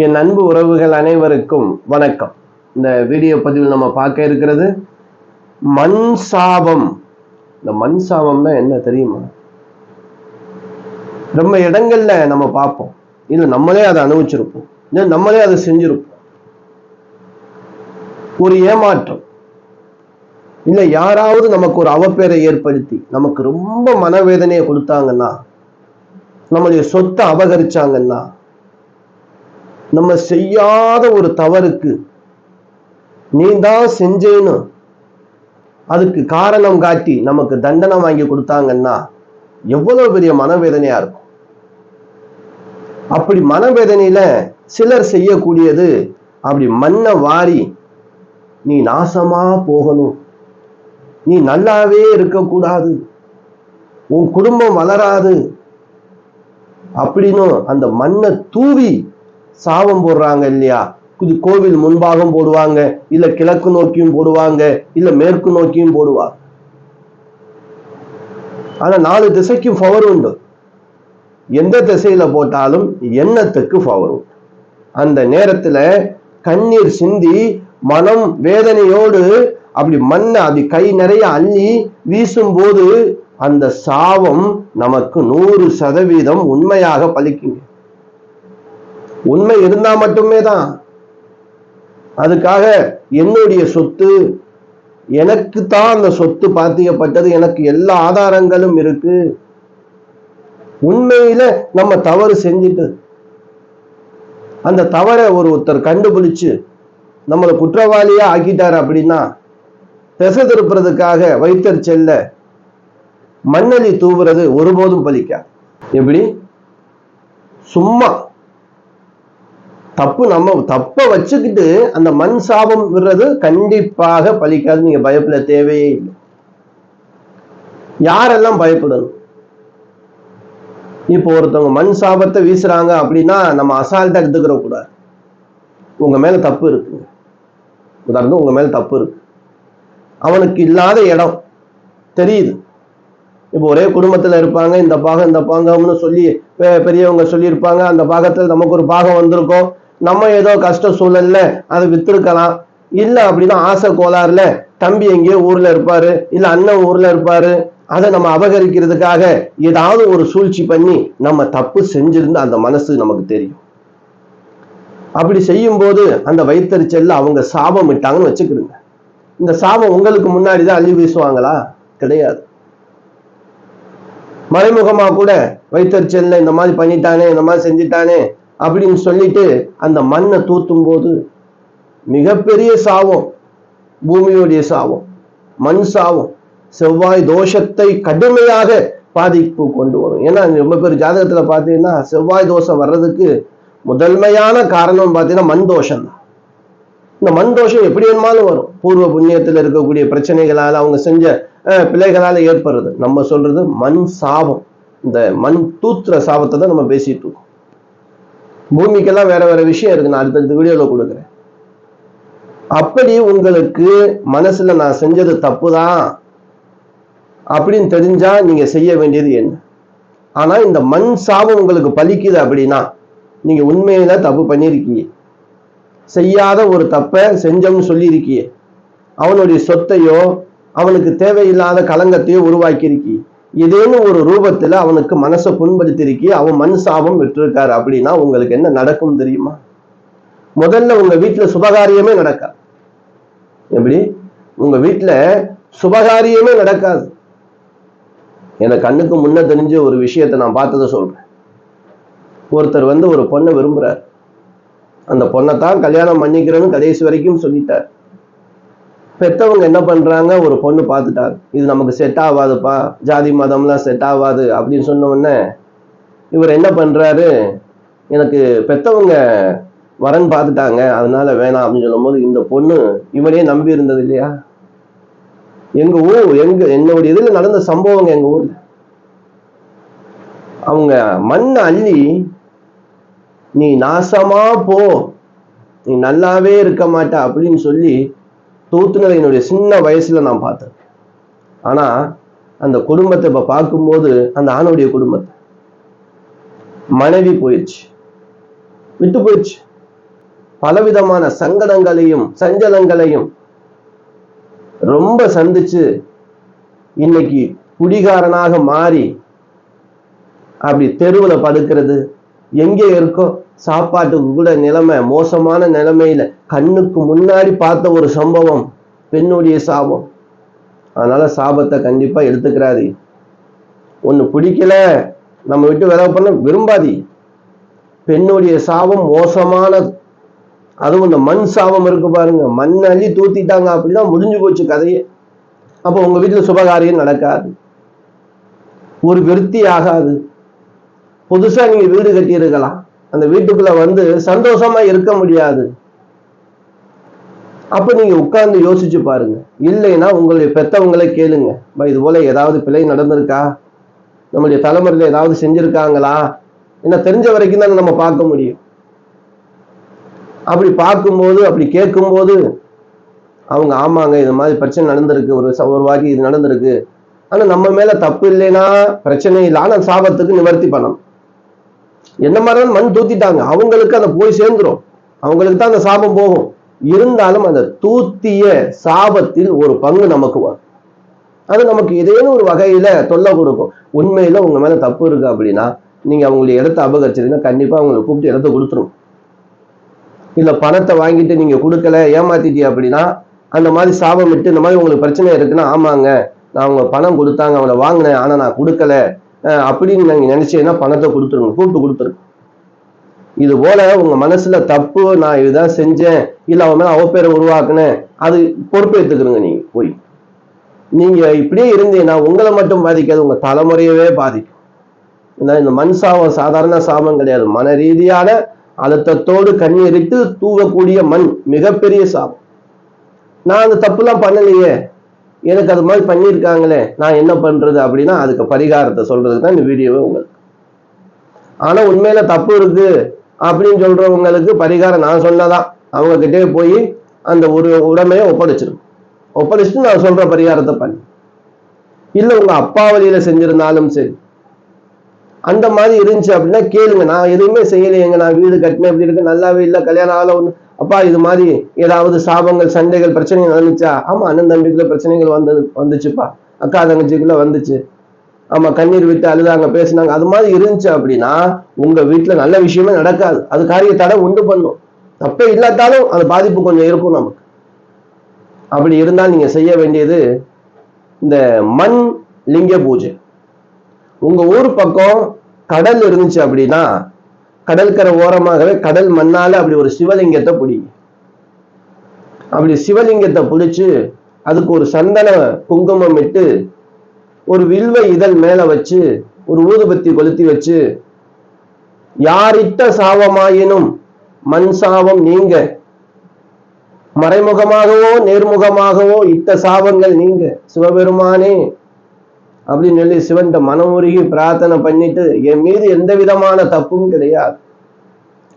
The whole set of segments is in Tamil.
என் அன்பு உறவுகள் அனைவருக்கும் வணக்கம். இந்த வீடியோ பதிவில் நம்ம பார்க்க இருக்கிறது மண் சாபம். இந்த மண் சாபம்னா என்ன தெரியுமா? ரொம்ப இடங்கள்ல நம்ம பார்ப்போம், இல்ல நம்மளே அதை அனுபவிச்சிருப்போம், இல்ல நம்மளே அதை செஞ்சிருப்போம். ஒரு ஏமாற்றம், இல்ல யாராவது நமக்கு ஒரு அவப்பேரை ஏற்படுத்தி நமக்கு ரொம்ப மனவேதனையை கொடுத்தாங்கன்னா, நம்மளுடைய சொத்தை அபகரிச்சாங்கன்னா, நம்ம செய்யாத ஒரு தவறுக்கு நீ தான் செஞ்சேன்னு அதுக்கு காரணம் காட்டி நமக்கு தண்டனை வாங்கி கொடுத்தாங்கன்னா எவ்வளவு பெரிய மனவேதனையா இருக்கும். அப்படி மனவேதனையில சிலர் செய்யக்கூடியது, அப்படி மண்ணை வாரி நீ நாசமா போகணும், நீ நல்லாவே இருக்கக்கூடாது, உன் குடும்பம் வளராது அப்படின்னு அந்த மண்ணை தூவி சாபம் போடுறாங்க இல்லையா? கோவில் முன்பாகம் போடுவாங்க, இல்ல கிழக்கு நோக்கியும் போடுவாங்க, இல்ல மேற்கு நோக்கியும் போடுவாங்க. ஆனா 4 திசைக்கும் பவர் உண்டு. எந்த திசையில போட்டாலும் எண்ணத்துக்கு பவர் உண்டு. அந்த நேரத்துல கண்ணீர் சிந்தி மனம் வேதனையோடு அப்படி மண்ணை அப்படி கை நிறைய அள்ளி வீசும் போது அந்த சாபம் நமக்கு 100% உண்மையாக பலிக்குங்க. உண்மை இருந்தா மட்டுமே தான். அதுக்காக என்னுடைய சொத்து, எனக்கு தான் அந்த சொத்து பாத்தியப்பட்டது, எனக்கு எல்லா ஆதாரங்களும் இருக்கு, உண்மையில நம்ம தவறு செஞ்சுட்டு அந்த தவறை ஒருத்தர் கண்டுபிடிச்சு நம்மளை குற்றவாளியா ஆக்கிட்டாரு அப்படின்னா, திசை திருப்புறதுக்காக வைத்தறிச்சல்ல மண்ணெளி தூவுறது ஒருபோதும் பலிக்காது. எப்படி? சும்மா நம்ம தப்ப வச்சுக்கிட்டு அந்த மண் சாபம் விடுறது கண்டிப்பாக பலிக்காது. நீங்க பயப்பட தேவையே இல்லை. யாரெல்லாம் பயப்படணும்? இப்போ ஒருத்தவங்க மண் சாபத்தை வீசுறாங்க அப்படின்னா நம்ம அசால்ட்டா எடுத்துக்கிற கூடாது. உங்க மேல தப்பு இருக்கு, உதாரணம் உங்க மேல தப்பு இருக்கு, அவனுக்கு இல்லாத இடம் தெரியுது. இப்போ ஒரே குடும்பத்துல இருப்பாங்க, இந்த பாகம் இந்த பாகம்னு சொல்லி பெரியவங்க சொல்லியிருப்பாங்க, அந்த பாகத்துல நமக்கு ஒரு பாகம் வந்திருக்கும், நம்ம ஏதோ கஷ்ட சூழல்ல அதை வித்திருக்கலாம், இல்ல அப்படின்னா ஆசை கோளாறுல தம்பி எங்கேயோ ஊர்ல இருப்பாரு, இல்ல அண்ணன் ஊர்ல இருப்பாரு, அதை நம்ம அபகரிக்கிறதுக்காக ஏதாவது ஒரு சூழ்ச்சி பண்ணி நம்ம தப்பு செஞ்சிருந்து அந்த மனசு நமக்கு தெரியும். அப்படி செய்யும் போது அந்த வைத்தறிச்சல்ல அவங்க சாபம் விட்டாங்கன்னு வச்சுக்கிடுங்க. இந்த சாபம் உங்களுக்கு முன்னாடிதான் அள்ளி வீசுவாங்களா? கிடையாது. மறைமுகமா கூட வைத்தறிச்சல்ல இந்த மாதிரி பண்ணிட்டானே, இந்த மாதிரி செஞ்சிட்டானே அப்படின்னு சொல்லிட்டு அந்த மண்ணை தூத்தும் போது மிகப்பெரிய சாபம், பூமியுடைய சாபம், மண் சாபம், செவ்வாய் தோஷத்தை கடுமையாக பாதிப்பு கொண்டு வரும். ஏன்னா ரொம்ப பேர் ஜாதகத்துல பாத்தீங்கன்னா செவ்வாய் தோஷம் வர்றதுக்கு முதன்மையான காரணம் பார்த்தீங்கன்னா மண் தோஷம் தான். இந்த மண் தோஷம் எப்படி வேணுமாலும் வரும். பூர்வ புண்ணியத்தில் இருக்கக்கூடிய பிரச்சனைகளால், அவங்க செஞ்ச பிள்ளைகளால ஏற்படுறது. நம்ம சொல்றது மண் சாபம். இந்த மண் தூத்துற சாபத்தை தான் நம்ம பேசிட்டு இருக்கோம். பூமிக்கெல்லாம் வேற வேற விஷயம் இருக்கு, நான் அடுத்தடுத்த வீடியோல கொடுக்குறேன். அப்படி உங்களுக்கு மனசுல நான் செஞ்சது தப்புதான் அப்படின்னு தெரிஞ்சா நீங்க செய்ய வேண்டியது என்ன? ஆனா இந்த மண் சாபம் உங்களுக்கு பலிக்குது அப்படின்னா நீங்க உண்மையில தப்பு பண்ணிருக்கீங்க, செய்யாத ஒரு தப்பை செஞ்சோம்னு சொல்லியிருக்கிய, அவனுடைய சொத்தையோ அவனுக்கு தேவையில்லாத களங்கத்தையோ உருவாக்கி இருக்கி, ஏதேனும் ஒரு ரூபத்துல அவனுக்கு மனசை புண்படுத்திருக்கி, அவன் மண் சாபம் விட்டுருக்காரு அப்படின்னா உங்களுக்கு என்ன நடக்கும் தெரியுமா? முதல்ல உங்க வீட்டுல சுபகாரியமே நடக்காது. எப்படி? உங்க வீட்டுல சுபகாரியமே நடக்காது. எனக்கு கண்ணுக்கு முன்ன தெரிஞ்ச ஒரு விஷயத்தை நான் பார்த்ததை சொல்றேன். ஒருத்தர் ஒரு பொண்ணை விரும்புறார், அந்த பொண்ணை தான் கல்யாணம் பண்ணிக்கிறேன்னு கடைசி வரைக்கும் சொல்லிட்டார். பெத்தவங்க என்ன பண்றாங்க, ஒரு பொண்ணு பார்த்துட்டாரு, இது நமக்கு செட் ஆகாதுப்பா, ஜாதி மதம்லாம் செட் ஆகாது அப்படின்னு சொன்ன உடனே இவர் என்ன பண்றாரு, எனக்கு பெத்தவங்க வரன் பார்த்துட்டாங்க அதனால வேணாம் அப்படின்னு சொல்லும் போது இந்த பொண்ணு இவனே நம்பி இருந்தது இல்லையா? என்னுடைய இதுல நடந்த சம்பவங்க. எங்க ஊர்ல அவங்க மண்ணை அள்ளி நீ நாசமா போ, நீ நல்லாவே இருக்க மாட்ட அப்படின்னு சொல்லி தூத்துனதை என்னுடைய சின்ன வயசுல நான் பார்த்தேன். ஆனா அந்த குடும்பத்தை இப்ப பார்க்கும்போது, அந்த ஆணுடைய குடும்பத்தை மனைவி போயிடுச்சு, விட்டு போயிடுச்சு. பலவிதமான சங்கடங்களையும் சஞ்சலங்களையும் ரொம்ப சந்திச்சு இன்னைக்கு குடிகாரனாக மாறி அப்படி தெருவில் படுக்கிறது, எங்கே இருக்கோ சாப்பாட்டுக்கு கூட நிலைமை மோசமான நிலைமையில கண்ணுக்கு முன்னாடி பார்த்த ஒரு சம்பவம், பெண்ணுடைய சாபம். அதனால சாபத்தை கண்டிப்பா எடுத்துக்கிறாரு. ஒண்ணு பிடிக்கல, நம்ம விட்டு விலக பண்ண விரும்பாதி. பெண்ணுடைய சாபம் மோசமானது. அதுவும் இந்த மண் சாபம் இருக்கு பாருங்க, மண் அள்ளி தூத்திட்டாங்க அப்படின்னா முடிஞ்சு போச்சு கதையே. அப்போ உங்க வீட்டுல சுபகாரியம் நடக்காது, ஒரு விருத்தி ஆகாது. புதுசா நீங்க வீடு கட்டி இருக்கலாம், அந்த வீட்டுக்குள்ள வந்து சந்தோஷமா இருக்க முடியாது. அப்ப நீங்க உட்கார்ந்து யோசிச்சு பாருங்க. இல்லைன்னா உங்களுடைய பெத்தவங்களை கேளுங்க, இது போல ஏதாவது பிழை நடந்திருக்கா, நம்மளுடைய தலைமுறையில ஏதாவது செஞ்சிருக்காங்களா, என்ன தெரிஞ்ச வரைக்கும் தான் நம்ம பார்க்க முடியும். அப்படி பார்க்கும்போது அப்படி கேட்கும்போது அவங்க ஆமாங்க இது மாதிரி பிரச்சனை நடந்திருக்கு, ஒரு வாட்டி இது நடந்திருக்கு, ஆனா நம்ம மேல தப்பு இல்லைன்னா பிரச்சனை இல்லை, ஆனா சாபத்துக்கு நிவர்த்தி பண்ணணும். என்ன மாதிரி மண் தூத்திட்டாங்க, அவங்களுக்கு அதை போய் சேர்ந்துரும், அவங்களுக்கு தான் அந்த சாபம் போகும். இருந்தாலும் அந்த தூத்திய சாபத்தில் ஒரு பங்கு நமக்கு வரும். அது நமக்கு ஏதேனும் ஒரு வகையில தொல்லை கொடுக்கும். உண்மையில உங்க மேல தப்பு இருக்கு அப்படின்னா நீங்க அவங்களுடைய இடத்த அபகரிச்சிருந்தீங்கன்னா கண்டிப்பா அவங்களை கூப்பிட்டு இடத்த கொடுத்துரும். இல்ல பணத்தை வாங்கிட்டு நீங்க கொடுக்கல, ஏமாத்திட்டிய அப்படின்னா அந்த மாதிரி சாபம் விட்டு இந்த மாதிரி உங்களுக்கு பிரச்சனை இருக்குன்னா ஆமாங்க நான் அவங்க பணம் கொடுத்தாங்க, அவங்கள வாங்கினேன், ஆனா நான் கொடுக்கல அப்படின்னு நீங்க நினைச்சீங்கன்னா பணத்தை கொடுத்துருங்க, கூப்பிட்டு கொடுத்துருங்க. இது போல உங்க மனசுல தப்பு, நான் இதுதான் செஞ்சேன், இல்ல அவன் மேல அவப்பேரை உருவாக்குனேன், அது பொறுப்பேற்றுக்கிறங்க. நீங்க போய் நீங்க இப்படியே இருந்தீங்கன்னா உங்களை மட்டும் பாதிக்காது, உங்க தலைமுறையவே பாதிக்கும். இந்த மண் சாபம் சாதாரண சாபம் கிடையாது, மன ரீதியான அழுத்தத்தோடு கண்ணீரிட்டு தூவக்கூடிய மண் மிகப்பெரிய சாபம். நான் அந்த தப்புலாம் பண்ணலையே, எனக்கு அது மாதிரி பண்ணியிருக்காங்களே, நான் என்ன பண்றது அப்படின்னா அதுக்கு பரிகாரத்தை சொல்றதுக்கு தான் இந்த வீடியோவே உங்களுக்கு. ஆனா உண்மையில தப்பு இருக்கு அப்படின்னு சொல்றவங்களுக்கு பரிகாரம் நான் சொன்னதான், அவங்க கிட்டே போய் அந்த ஒரு உடமையை ஒப்படைச்சிட்டு நான் சொல்ற பரிகாரத்தை பண்ணி, இல்ல உங்க அப்பா வழியில செஞ்சிருந்தாலும் சரி அந்த மாதிரி இருந்துச்சு அப்படின்னா கேளுங்க. நான் எதுவுமே செய்யலையேங்க, நான் வீடு கட்டினேன், எப்படி இருக்கு, நல்லாவே இல்லை, கல்யாணம் ஆகல ஒண்ணு, அப்பா இது மாதிரி ஏதாவது சாபங்கள் சண்டைகள் பிரச்சனைகள் நடந்துச்சா, ஆமா அண்ணன் தம்பிக்குள்ள பிரச்சனைகள் வந்துச்சுப்பா, அக்கா தங்கச்சிக்குள்ள வந்துச்சு, ஆமா கண்ணீர் விட்டு அழுதாங்க பேசினாங்க, அது மாதிரி இருந்துச்சு அப்படின்னா உங்க வீட்டுல நல்ல விஷயமே நடக்காது, அது காரிய தடை உண்டு பண்ணும். தப்பே இல்லாட்டாலும் அந்த பாதிப்பு கொஞ்சம் இருக்கும் நமக்கு. அப்படி இருந்தால் நீங்க செய்ய வேண்டியது இந்த மண் லிங்க பூஜை. உங்க ஊர் பக்கம் கடல் இருந்துச்சு அப்படின்னா கடற்கரை ஓரமாகவே கடல் மண்ணால அப்படி ஒரு சிவலிங்கத்தை பிடிங்க. அப்படி சிவலிங்கத்தை பிடிச்சு அதுக்கு ஒரு சந்தன குங்குமம் இட்டு ஒரு வில்வ இதழ் மேல வச்சு ஒரு ஊதுபத்தி கொளுத்தி வச்சு, யாரிட்ட சாபமாயினும் மண் சாபம் நீங்க, மறைமுகமாகவோ நேர்முகமாகவோ இட்ட சாபங்கள் நீங்க சிவபெருமானே அப்படின்னு சொல்லி சிவன்கிட்ட மனமுருகி பிரார்த்தனை பண்ணிட்டு, என் மீது எந்த விதமான தப்பும் கிடையாது,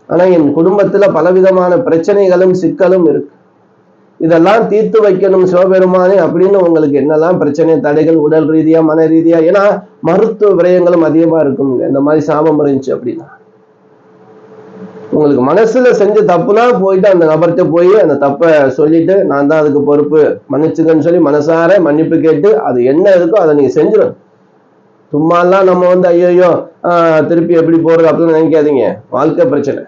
ஆனா என் குடும்பத்துல பலவிதமான பிரச்சனைகளும் சிக்கலும் இருக்கு, இதெல்லாம் தீர்த்து வைக்கணும் சிவபெருமானே அப்படின்னு உங்களுக்கு என்னெல்லாம் பிரச்சனை தடைகள் உடல் ரீதியா மன ரீதியா, ஏன்னா மருத்துவ விரயங்களும் அதிகமா இருக்கும் இந்த மாதிரி சாபம் இருந்துச்சு அப்படின்னா. உங்களுக்கு மனசுல செஞ்ச தப்புனா போயிட்டு அந்த நபர்கிட்ட போய் அந்த தப்பை சொல்லிட்டு நான் தான் அதுக்கு பொறுப்பு மன்னிச்சுக்கன்னு சொல்லி மனசார மன்னிப்பு கேட்டு அது என்ன இருக்கோ அதை நீங்க செஞ்சிடும். சும்மாலாம் நம்ம வந்து ஐயோ திருப்பி எப்படி போறது அப்படின்னு நினைக்காதீங்க, வாழ்க்கை பிரச்சனை.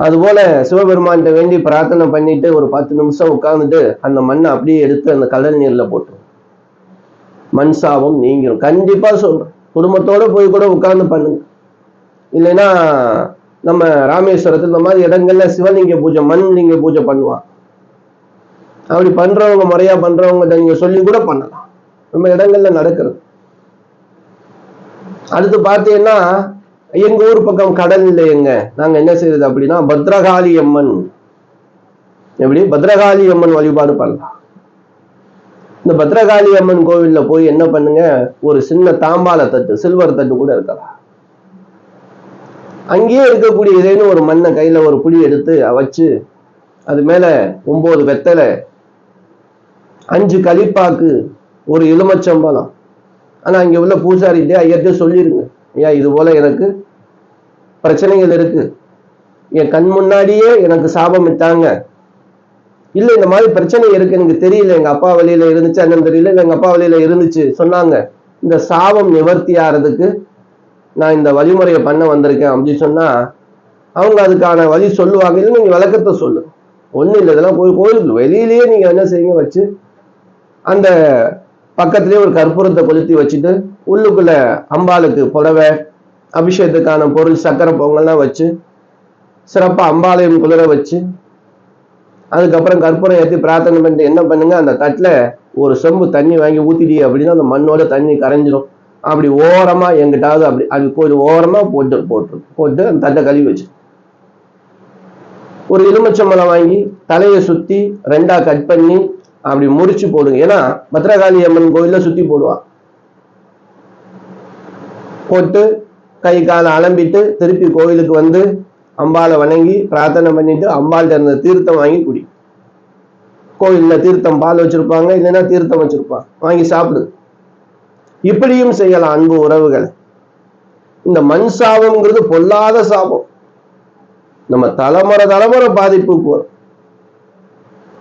அதுபோல சிவபெருமான்கிட்ட வேண்டி பிரார்த்தனை பண்ணிட்டு ஒரு 10 நிமிஷம் உட்கார்ந்துட்டு அந்த மண்ணை அப்படியே எடுத்து அந்த கடல் நீர்ல போட்டு மண் சாபம் நீங்கிரும். கண்டிப்பா சொல்றேன், குடும்பத்தோட போய் கூட உட்கார்ந்து பண்ணுங்க. இல்லைன்னா நம்ம ராமேஸ்வரத்தில் இந்த மாதிரி இடங்கள்ல சிவலிங்க பூஜை மண் லிங்க பூஜை பண்ணுவான். அப்படி பண்றவங்க முறையா பண்றவங்க நீங்க சொல்லி கூட பண்ணலாம், நம்ம இடங்கள்ல நடக்கிறது. அடுத்து பார்த்தீங்கன்னா எங்க ஊர் பக்கம் கடல் இல்லையங்க, நாங்க என்ன செய்யறது அப்படின்னா பத்ரகாளி அம்மன், எப்படி பத்ரகாளி அம்மன் வழிபாடு பண்ணலாம். இந்த பத்ரகாளி அம்மன் கோவில்ல போய் என்ன பண்ணுங்க, ஒரு சின்ன தாம்பால தட்டு சில்வர் தட்டு கூட இருக்கலாம், அங்கேயே இருக்கக்கூடிய ஏதேனும் ஒரு மண்ணை கையில ஒரு புளி எடுத்து வச்சு அது மேல 9 வெத்தலை 5 களிப்பாக்கு ஒரு எலுமச்சம்பழம். ஆனா இங்க உள்ள பூசாரிட்டே ஐயர்கிட்ட சொல்லிருங்க, ஐயா இது போல எனக்கு பிரச்சனைகள் இருக்கு, என் கண் முன்னாடியே எனக்கு சாபம் விட்டாங்க, இல்ல இந்த மாதிரி பிரச்சனை இருக்கு எனக்கு தெரியல, எங்க அப்பா வழியில இருந்துச்சு அண்ணன் தெரியல, இல்ல எங்க அப்பா வழியில இருந்துச்சு சொன்னாங்க, இந்த சாபம் நிவர்த்தி ஆறதுக்கு நான் இந்த வழிமுறையை பண்ண வந்திருக்கேன் அப்படின்னு சொன்னா அவங்க அதுக்கான வழி சொல்லுவாங்க. இல்லை நீங்க விளக்கத்தை சொல்லு, ஒண்ணும் இல்லை, இதெல்லாம் கோயிலுக்கு வெளியிலேயே நீங்க என்ன செய்யுங்க வச்சு அந்த பக்கத்திலேயே ஒரு கற்பூரத்தை கொளுத்தி வச்சுட்டு உள்ளுக்குள்ள அம்பாளுக்கு புடவை அபிஷேகத்துக்கான பொருள் சக்கரை பொங்கல்லாம் வச்சு சிறப்பா அம்பாளையும் குளிர வச்சு அதுக்கப்புறம் கற்பூரம் ஏற்றி பிரார்த்தனை பண்ணிட்டு என்ன பண்ணுங்க, அந்த தட்டுல ஒரு செம்பு தண்ணி வாங்கி ஊத்திட்டீ அப்படின்னா அந்த மண்ணோட தண்ணி கரைஞ்சிடும். அப்படி ஓரமா எங்கிட்டாவது அப்படி கொஞ்சம் ஓரமா போட்டு அந்த தட்டை கழுவி வச்சு ஒரு எலுமிச்சம்பழம் வாங்கி தலையை சுத்தி 2ஆ கட் பண்ணி அப்படி முடிச்சு போடுங்க. ஏன்னா பத்ரகாளி அம்மன் கோயில்ல சுத்தி போடுவா, போட்டு கை காலை அலம்பிட்டு திருப்பி கோயிலுக்கு வந்து அம்பாளை வணங்கி பிரார்த்தனை பண்ணிட்டு அம்பாள்கிட்ட இருந்த தீர்த்தம் வாங்கி குடி. கோயில்ல தீர்த்தம் பால் வச்சிருப்பாங்க, இல்லைன்னா தீர்த்தம் வச்சிருப்பாங்க, வாங்கி சாப்பிடு. இப்படியும் செய்யலாம் அன்பு உறவுகள். இந்த மண் சாபம்ங்கிறது பொல்லாத சாபம், நம்ம தலைமுறை பாதிப்பு போறோம்.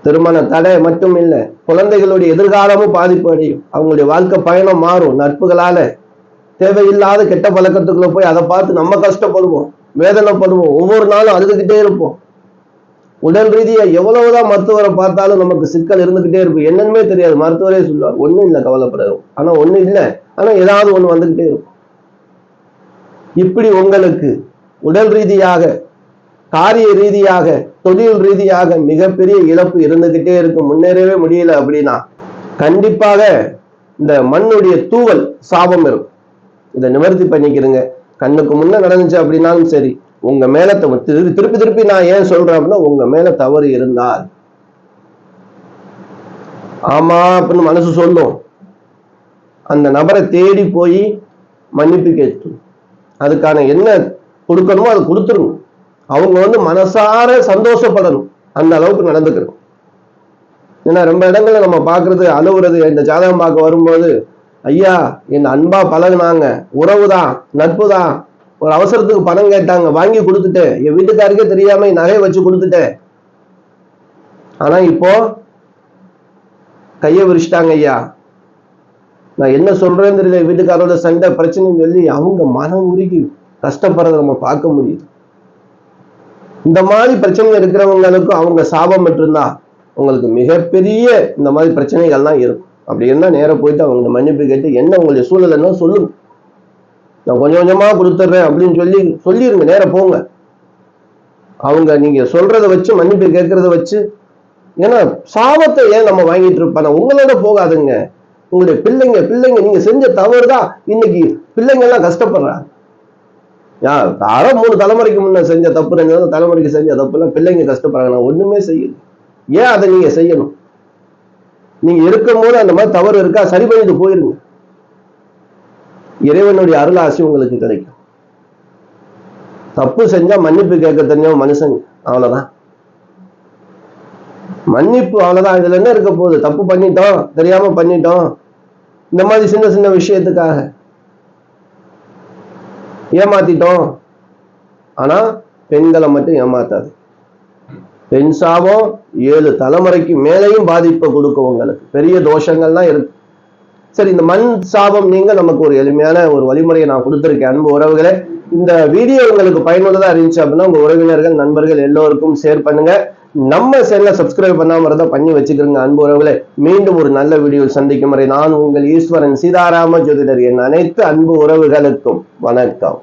திருமண தடை மட்டும் இல்லை, குழந்தைகளுடைய எதிர்காலமும் பாதிப்பு அடையும், அவங்களுடைய வாழ்க்கை பயணம் மாறும். நட்புகளால தேவையில்லாத கெட்ட பழக்கத்துக்குள்ள போய் அதை பார்த்து நம்ம கஷ்டப்படுவோம், வேதனைப்படுவோம், ஒவ்வொரு நாளும் அழுதுகிட்டே இருப்போம். உடல் ரீதியா எவ்வளவுதான் மருத்துவரை பார்த்தாலும் நமக்கு சிக்கல் இருந்துகிட்டே இருக்கும். என்னன்னுமே தெரியாது, மருத்துவரே சொல்லுவார் ஒண்ணும் இல்லை கவலைப்படாது, ஆனா ஒண்ணும் இல்லை, ஆனா ஏதாவது ஒண்ணு வந்துகிட்டே இருக்கும். இப்படி உங்களுக்கு உடல் ரீதியாக காரிய ரீதியாக தொழில் ரீதியாக மிகப்பெரிய இழப்பு இருந்துகிட்டே இருக்கு, முன்னேறவே முடியல அப்படின்னா கண்டிப்பாக இந்த மண்ணுடைய தூவல் சாபம் இருக்கும். இதை நிவர்த்தி பண்ணிக்கிறங்க. கண்ணுக்கு முன்ன நடந்துச்சு அப்படின்னாலும் சரி, உங்க மேல திருப்பி நான் ஏன் சொல்றேன் அப்படின்னா உங்க மேல தவறு இருந்தால் ஆமா அப்படின்னு மனசு சொல்லும், அந்த நபரை தேடி போய் மன்னிப்பு கேட்கும். அதுக்கான என்ன கொடுக்கணுமோ அதை கொடுத்துருங்க. அவங்க மனசார சந்தோஷப்படணும், அந்த அளவுக்கு நடந்துக்கணும். ஏன்னா ரொம்ப இடங்கள்ல நம்ம பாக்குறது அழுவுறது, இந்த ஜாதகம் பார்க்க வரும்போது ஐயா என் அன்பா பழகுனாங்க, உறவுதான் நட்புதான், ஒரு அவசரத்துக்கு பணம் கேட்டாங்க வாங்கி கொடுத்துட்டேன், என் வீட்டுக்காருக்கே தெரியாம நகை வச்சு கொடுத்துட்டேன், ஆனா இப்போ கைய விரிச்சிட்டாங்க ஐயா, நான் என்ன சொல்றேன்னு தெரியல, வீட்டுக்காரோட சண்டை பிரச்சனைன்னு சொல்லி அவங்க மனம் உருகி கஷ்டப்படுறத நம்ம பார்க்க முடியுது. இந்த மாதிரி பிரச்சனை இருக்கிறவங்களுக்கும் அவங்க சாபம் மட்டும்தான் உங்களுக்கு மிகப்பெரிய இந்த மாதிரி பிரச்சனைகள்லாம் இருக்கும். அப்படி இருந்தா நேரம் போயிட்டு அவங்க மன்னிப்பு கேட்டு என்ன உங்களுடைய சூழல்னா சொல்லுங்க, நான் கொஞ்சம் கொஞ்சமா கொடுத்துட்றேன் அப்படின்னு சொல்லிருங்க, நேரம் போங்க. அவங்க நீங்க சொல்றதை வச்சு மன்னிப்பு கேட்கறத வச்சு, ஏன்னா சாபத்தை ஏன் நம்ம வாங்கிட்டு இருப்பாங்க, உங்களோட போகாதுங்க, உங்களுடைய பிள்ளைங்க நீங்க செஞ்ச தவறுதான் இன்னைக்கு பிள்ளைங்க எல்லாம் கஷ்டப்படுறாங்க. யாரோ 3 தலைமுறைக்கு முன்ன செஞ்ச தப்பு, 2 தலைமுறைக்கு செஞ்ச தப்பு எல்லாம் பிள்ளைங்க கஷ்டப்படுறாங்க. நான் ஒண்ணுமே செய்யல, ஏன் அதை நீங்க செய்யணும்? நீங்க இருக்கும்போது அந்த மாதிரி தவறு இருக்கா, சரி பண்ணிட்டு போயிருங்க, இறைவனுடைய அருளாசி உங்களுக்கு கிடைக்கும். தப்பு செஞ்சா மன்னிப்பு கேட்க தெரிஞ்ச மனுஷன், அவ்வளவுதான் மன்னிப்பு, அவ்வளவுதான். இதுல என்ன இருக்க போகுது? தப்பு பண்ணிட்டோம், தெரியாம பண்ணிட்டோம், இந்த மாதிரி சின்ன சின்ன விஷயத்துக்காக ஏமாத்திட்டோம். ஆனா பெண்களை மட்டும் ஏமாத்தாது. பெண் சாபம் 7 தலைமுறைக்கு மேலையும் பாதிப்பை கொடுக்கும், உங்களுக்கு பெரிய தோஷங்கள்லாம் இருக்கு. சரி, இந்த மண் சாபம் நீங்க நமக்கு ஒரு எளிமையான ஒரு வழிமுறையை நான் கொடுத்துருக்கேன். அன்பு உறவுகளே, இந்த வீடியோ உங்களுக்கு பயனுள்ளதா இருந்துச்சு அப்படின்னா உங்க உறவினர்கள் நண்பர்கள் எல்லோருக்கும் ஷேர் பண்ணுங்க. நம்ம சேனலை சப்ஸ்கிரைப் பண்ணாம இருந்தா பண்ணி வச்சுக்கிறோங்க. அன்பு உறவுகளே, மீண்டும் ஒரு நல்ல வீடியோ சந்திக்கும் வரை நான் உங்கள் ஈஸ்வரன் சீதாராம ஜோதிடர். என் அனைத்து அன்பு உறவுகளுக்கும் வணக்கம்.